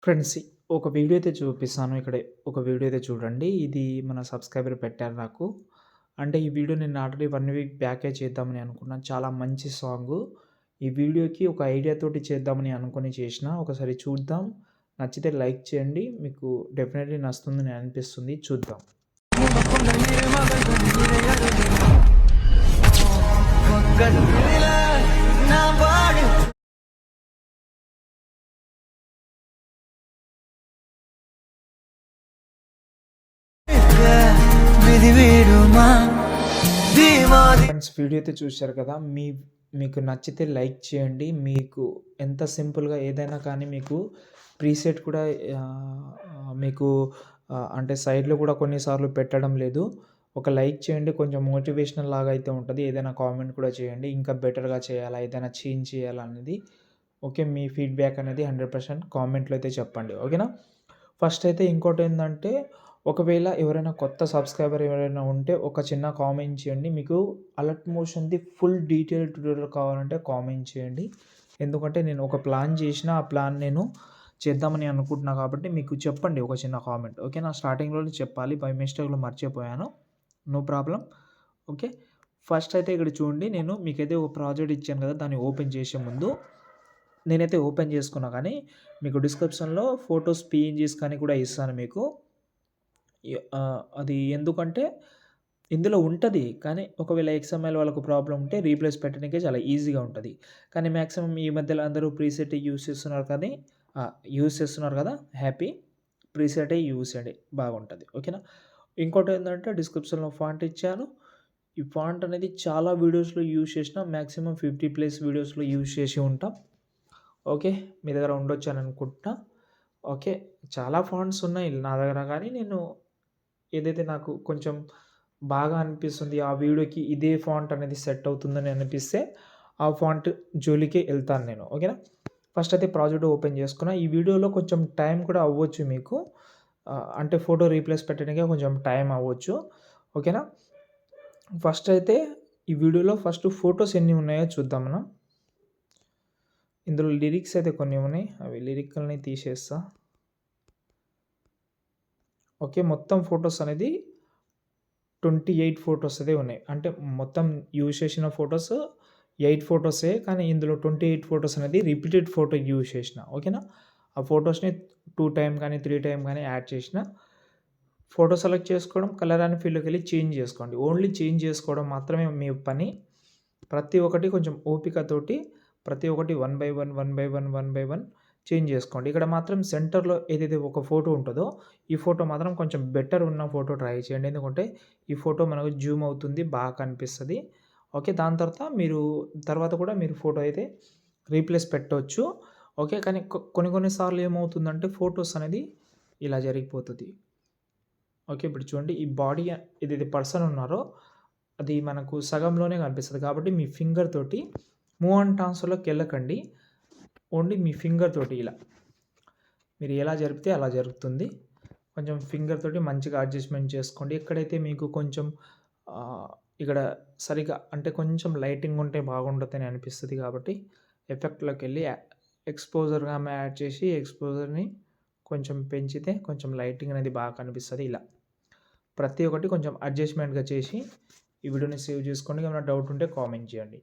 Friends, ఒక video అయితే చూపిస్తాను. ఇక్కడ ఒక వీడియో అయితే చూడండి. ఇది మన సబ్‌స్క్రైబర్ పెట్టారు నాకు. అంటే ఈ వీడియో నేను ఆల్రెడీ 1 వీక్ బ్యాకే చేద్దామని అనుకున్నాను. చాలా మంచి సాంగు. ఈ వీడియోకి ఒక ఐడియా తోటి చేద్దామని అనుకోని చేసిన. ఒకసారి చూద్దాం. నచ్చితే లైక్ చేయండి. మీకు డెఫినెట్‌లీ నచ్చుతుందని అనిపిస్తుంది. చూద్దాం. ఫ్రెండ్స్, వీడియో అయితే చూశారు కదా! మీకు నచ్చితే లైక్ చేయండి. మీకు ఎంత సింపుల్‌గా ఏదైనా కానీ మీకు ప్రీసెట్ కూడా మీకు అంటే సైడ్‌లో కూడా కొన్నిసార్లు పెట్టడం లేదు. ఒక లైక్ చేయండి. కొంచెం మోటివేషనల్ లాగా అయితే ఉంటది. ఏదైనా కామెంట్ కూడా చేయండి. ఇంకా బెటర్‌గా చేయాలా? ఏదైనా చేంజ్ చేయాలా? అనేది ఓకే. మీ ఫీడ్‌బ్యాక్ అనేది 100% కామెంట్‌లో అయితే చెప్పండి. ఓకేనా? ఫస్ట్ అయితే ఇంకోటేందంటే, ఒకవేళ ఎవరైనా కొత్త సబ్‌స్క్రైబర్ ఎవరైనా ఉంటే ఒక చిన్న కామెంట్ చేయండి. మీకు అలర్ట్ మోషన్‌ది ఫుల్ డీటెయిల్ ట్యుటోరియల్ కావాలంటే కామెంట్ చేయండి. ఎందుకంటే నేను ఒక ప్లాన్ చేషిన. ఆ ప్లాన్ నేను చేద్దామని అనుకుంటున్నా కాబట్టి మీకు చెప్పండి ఒక చిన్న కామెంట్. ఓకేనా? స్టార్టింగ్‌లోనే చెప్పాలి. బై మిస్టేక్‌లో మర్చిపోయాను. No problem. ఓకే. ఫస్ట్ అయితే ఇక్కడ చూడండి. నేను మీకైతే ఒక ప్రాజెక్ట్ ఇచ్చాను కదా! దాన్ని ఓపెన్ చేసే ముందు నేనైతే ఓపెన్ చేసుకున్నా కానీ మీకు డిస్క్రిప్షన్‌లో ఫోటోస్, పీఎన్‌జీస్ కానీ కూడా ఇస్తాను మీకు. అది ఎందుకంటే ఇందులో ఉంటది. కానీ ఒకవేళ ఎక్స్ఎంఎల్ వాళ్ళకు ప్రాబ్లమ్ ఉంటే రీప్లేస్ పెట్టడానికే చాలా ఈజీగా ఉంటది. కానీ మాక్సిమం ఈ మధ్యలో అందరూ ప్రీసెట్ యూజ్ చేస్తున్నారు కానీ యూజ్ చేస్తున్నారు కదా! హ్యాపీ. ప్రీసెటే యూజ్ చేయండి బాగుంటది. ఓకేనా? ఇంకోటేందంటే డిస్క్రిప్షన్‌లో ఫాంట్ ఇచ్చాను. ఈ ఫాంట్ అనేది చాలా వీడియోస్‌లో యూజ్ చేసిన మాక్సిమం 50+ వీడియోస్‌లో యూజ్ చేసి ఉంటాం. ఓకే. మీ దగ్గర ఉండొచ్చని అనుకుంటున్నా. ఓకే. చాలా ఫాంట్స్ ఉన్నాయి నా దగ్గర గానీ నేను ఏదైతే నాకు కొంచెం బాగా అనిపిస్తుంది, ఆ వీడియోకి ఇదే ఫాంట్ అనేది సెట్ అవుతుందని అనిపిస్తే, ఆ ఫాంట్ జోలికే ఎళ్తాను నేను. ఓకేనా? ఫస్ట్ అయితే ప్రాజెక్ట్ ఓపెన్ చేసుకున్నా. ఈ వీడియోలో కొంచెం టైం కూడా అవ్వచ్చు మీకు. అంటే ఫోటో రీప్లేస్ పెట్టడానికే కొంచెం టైం అవ్వచ్చు. ఓకేనా? ఫస్ట్ అయితే ఈ వీడియోలో ఫస్ట్ ఫోటోస్ ఎన్ని ఉన్నాయో చూద్దాం మనం. ఇందులో లిరిక్స్ అయితే కొన్ని ఉన్నాయి. అవి లిరికల్‌ని తీసేస్తా. ఓకే. మొత్తం ఫోటోస్ అనేది 28 ఫోటోస్ అయితే ఉన్నాయి. అంటే మొత్తం యూజ్ చేసిన ఫోటోస్ 8 ఫోటోసే. కానీ ఇందులో 28 ఫోటోస్ అనేది రిపీటెడ్ ఫోటో యూజ్ చేసిన. ఓకేనా? ఆ ఫోటోస్‌ని 2 టైమ్ కానీ, 3 టైమ్ కానీ యాడ్ చేసిన. ఫోటో సెలెక్ట్ చేసుకోవడం, కలర్ అండ్ ఫీల్డ్‌లోకెళ్ళి చేంజ్ చేసుకోండి. ఓన్లీ చేంజ్ చేసుకోవడం మాత్రమే మీ పని. ప్రతి ఒక్కటి కొంచెం ఓపికతోటి ప్రతి ఒక్కటి వన్ బై వన్ చేంజ్ చేసుకోండి. ఇక్కడ మాత్రం సెంటర్‌లో ఏదైతే ఒక ఫోటో ఉంటదో, ఈ ఫోటో మాత్రం కొంచెం బెటర్ ఉన్న ఫోటో ట్రై చేయండి. ఎందుకంటే ఈ ఫోటో మనకు జూమ్ అవుతుంది. బాగా కనిపిస్తది. ఓకే. దాని తర్వాత కూడా మీరు ఫోటో అయితే రీప్లేస్ పెట్టొచ్చు. ఓకే. కానీ కొన్ని కొన్ని సార్లు ఏమవుతుందంటే ఫోటోస్ అనేది ఇలా జరిగిపోతది. ఓకే. ఇప్పుడు చూడండి ఈ బాడీ ఏదైతే పర్సన్ ఉన్నారో అది మనకు సగంలోనే కనిపిస్తది. కాబట్టి మీ ఫింగర్ తోటి మూవ్ అండ్ ట్రాన్స్‌ఫర్‌లోకెళ్ళకండి. ఓన్లీ మీ ఫింగర్ తోటి ఇలా. మీరు ఎలా జరిపితే అలా జరుగుతుంది. కొంచెం ఫింగర్ తోటి మంచిగా అడ్జస్ట్‌మెంట్ చేసుకోండి. ఎక్కడైతే మీకు కొంచెం ఇక్కడ సరిగ్గా అంటే కొంచెం లైటింగ్ ఉంటే బాగుండదని అనిపిస్తది కాబట్టి ఎఫెక్ట్‌లోకెళ్ళి ఎక్స్‌పోజర్ గామ యాడ్ చేసి ఎక్స్‌పోజర్‌ని కొంచెం పెంచితే కొంచెం లైటింగ్ అనేది బాగా కనిపిస్తది ఇలా. ప్రతి ఒక్కటి కొంచెం అడ్జస్ట్‌మెంట్‌గా చేసి ఈ వీడియోని సేవ్ చేసుకోండి. ఏమైనా డౌట్ ఉంటే కామెంట్ చేయండి.